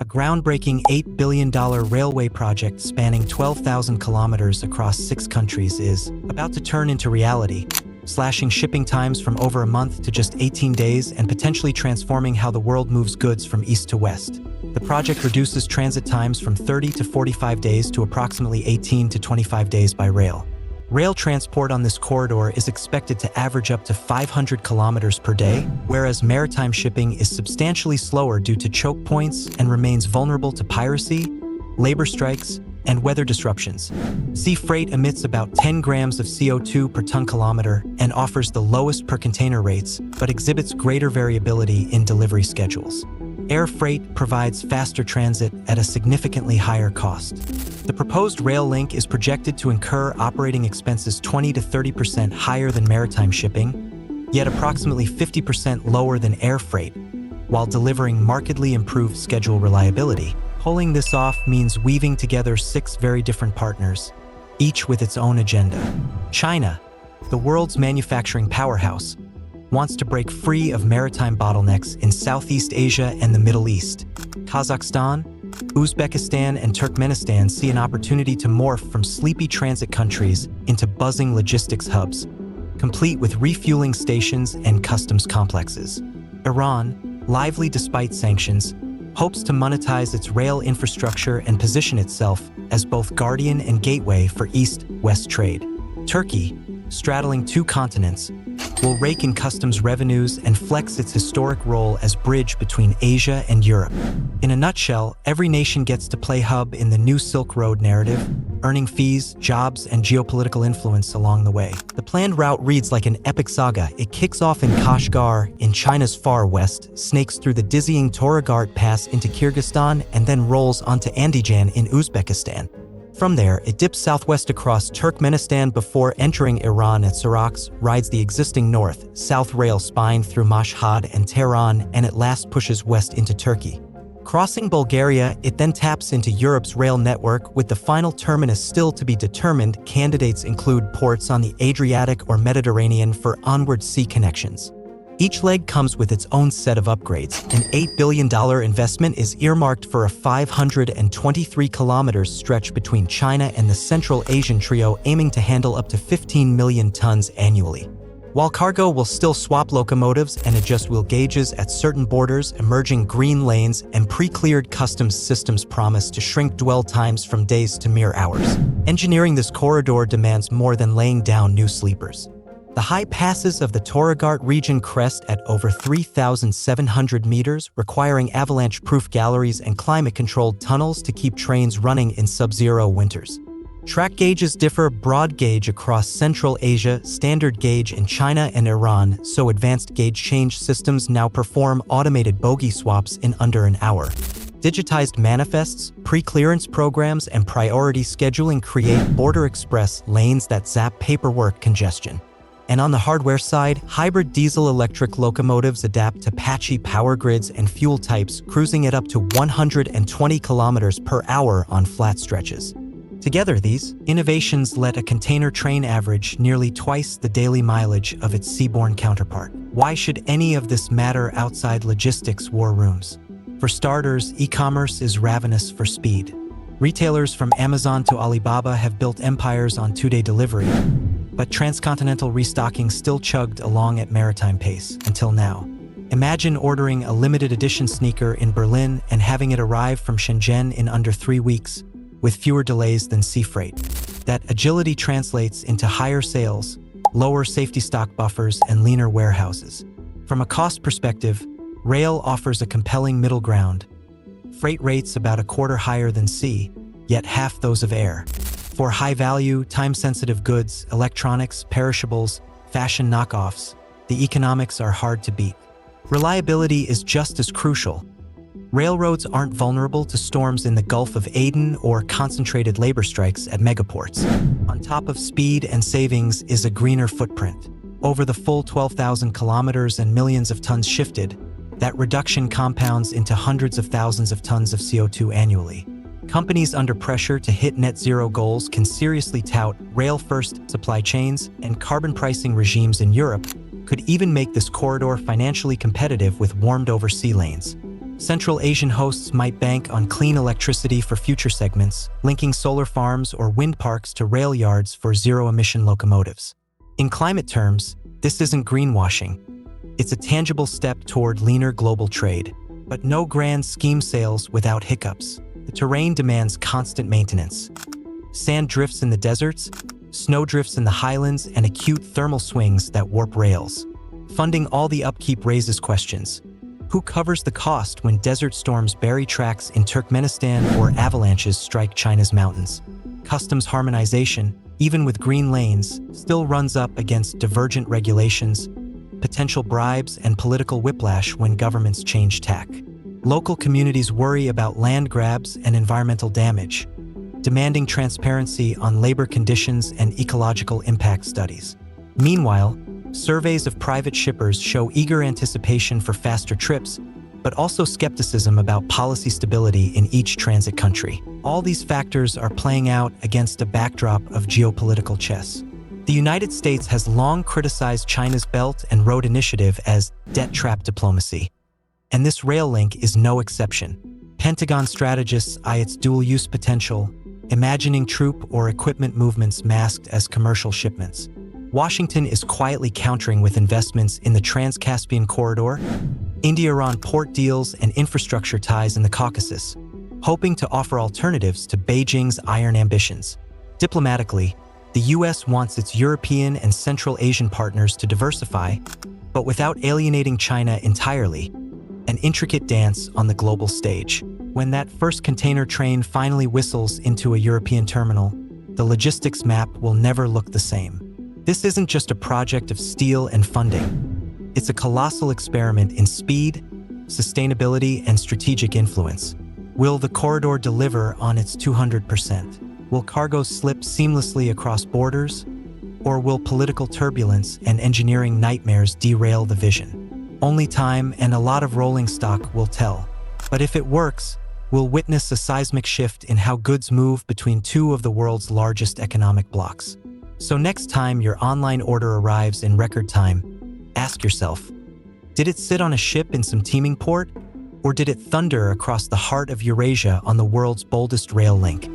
a groundbreaking $8 billion railway project spanning 12,000 kilometers across 6 countries is about to turn into reality, slashing shipping times from over a month to just 18 days and potentially transforming how the world moves goods from east to west. The project reduces transit times from 30 to 45 days to approximately 18 to 25 days by rail. Rail transport on this corridor is expected to average up to 500 kilometers per day, whereas maritime shipping is substantially slower due to choke points and remains vulnerable to piracy, labor strikes, and weather disruptions. Sea freight emits about 10 grams of CO2 per ton kilometer and offers the lowest per container rates, but exhibits greater variability in delivery schedules. Air freight provides faster transit at a significantly higher cost. The proposed rail link is projected to incur operating expenses 20 to 30% higher than maritime shipping, yet approximately 50% lower than air freight, while delivering markedly improved schedule reliability. Pulling this off means weaving together 6 very different partners, each with its own agenda. China, the world's manufacturing powerhouse, wants to break free of maritime bottlenecks in Southeast Asia and the Middle East. Kazakhstan, Uzbekistan, and Turkmenistan see an opportunity to morph from sleepy transit countries into buzzing logistics hubs, complete with refueling stations and customs complexes. Iran, lively despite sanctions, hopes to monetize its rail infrastructure and position itself as both guardian and gateway for east-west trade. Turkey, straddling 2 continents, will rake in customs revenues and flex its historic role as bridge between Asia and Europe. In a nutshell, every nation gets to play hub in the new Silk Road narrative, earning fees, jobs, and geopolitical influence along the way. The planned route reads like an epic saga. It kicks off in Kashgar, in China's far west, snakes through the dizzying Toragart Pass into Kyrgyzstan, and then rolls onto Andijan in Uzbekistan. From there, it dips southwest across Turkmenistan before entering Iran at Sarax, rides the existing north-south rail spine through Mashhad and Tehran, and at last pushes west into Turkey. Crossing Bulgaria, it then taps into Europe's rail network, with the final terminus still to be determined. Candidates include ports on the Adriatic or Mediterranean for onward sea connections. Each leg comes with its own set of upgrades. An $8 billion investment is earmarked for a 523 kilometers stretch between China and the Central Asian trio, aiming to handle up to 15 million tons annually. While cargo will still swap locomotives and adjust wheel gauges at certain borders, emerging green lanes and pre-cleared customs systems promise to shrink dwell times from days to mere hours. Engineering this corridor demands more than laying down new sleepers. The high passes of the Toragart region crest at over 3,700 meters, requiring avalanche-proof galleries and climate-controlled tunnels to keep trains running in sub-zero winters. Track gauges differ: broad gauge across Central Asia, standard gauge in China and Iran, so advanced gauge change systems now perform automated bogie swaps in under an hour. Digitized manifests, pre-clearance programs, and priority scheduling create border express lanes that zap paperwork congestion. And on the hardware side, hybrid diesel-electric locomotives adapt to patchy power grids and fuel types, cruising at up to 120 kilometers per hour on flat stretches. Together, these innovations let a container train average nearly twice the daily mileage of its seaborne counterpart. Why should any of this matter outside logistics war rooms? For starters, e-commerce is ravenous for speed. Retailers from Amazon to Alibaba have built empires on 2-day delivery. But transcontinental restocking still chugged along at maritime pace, until now. Imagine ordering a limited edition sneaker in Berlin and having it arrive from Shenzhen in under 3 weeks, with fewer delays than sea freight. That agility translates into higher sales, lower safety stock buffers, and leaner warehouses. From a cost perspective, rail offers a compelling middle ground. Freight rates about a quarter higher than sea, yet half those of air. For high-value, time-sensitive goods, electronics, perishables, fashion knockoffs, the economics are hard to beat. Reliability is just as crucial. Railroads aren't vulnerable to storms in the Gulf of Aden or concentrated labor strikes at megaports. On top of speed and savings is a greener footprint. Over the full 12,000 kilometers and millions of tons shifted, that reduction compounds into hundreds of thousands of tons of CO2 annually. Companies under pressure to hit net zero goals can seriously tout rail-first supply chains, and carbon pricing regimes in Europe could even make this corridor financially competitive with warmed-over sea lanes. Central Asian hosts might bank on clean electricity for future segments, linking solar farms or wind parks to rail yards for zero-emission locomotives. In climate terms, this isn't greenwashing. It's a tangible step toward leaner global trade. But no grand scheme sails without hiccups. The terrain demands constant maintenance. Sand drifts in the deserts, snow drifts in the highlands, and acute thermal swings that warp rails. Funding all the upkeep raises questions. Who covers the cost when desert storms bury tracks in Turkmenistan or avalanches strike China's mountains? Customs harmonization, even with green lanes, still runs up against divergent regulations, potential bribes, and political whiplash when governments change tack. Local communities worry about land grabs and environmental damage, demanding transparency on labor conditions and ecological impact studies. Meanwhile, surveys of private shippers show eager anticipation for faster trips, but also skepticism about policy stability in each transit country. All these factors are playing out against a backdrop of geopolitical chess. The United States has long criticized China's Belt and Road Initiative as debt trap diplomacy, and this rail link is no exception. Pentagon strategists eye its dual-use potential, imagining troop or equipment movements masked as commercial shipments. Washington is quietly countering with investments in the Trans-Caspian Corridor, India-Iran port deals, and infrastructure ties in the Caucasus, hoping to offer alternatives to Beijing's iron ambitions. Diplomatically, the U.S. wants its European and Central Asian partners to diversify, but without alienating China entirely, an intricate dance on the global stage. When that first container train finally whistles into a European terminal, the logistics map will never look the same. This isn't just a project of steel and funding. It's a colossal experiment in speed, sustainability, and strategic influence. Will the corridor deliver on its 200%? Will cargo slip seamlessly across borders? Or will political turbulence and engineering nightmares derail the vision? Only time and a lot of rolling stock will tell. But if it works, we'll witness a seismic shift in how goods move between two of the world's largest economic blocs. So next time your online order arrives in record time, ask yourself, did it sit on a ship in some teeming port? Or did it thunder across the heart of Eurasia on the world's boldest rail link?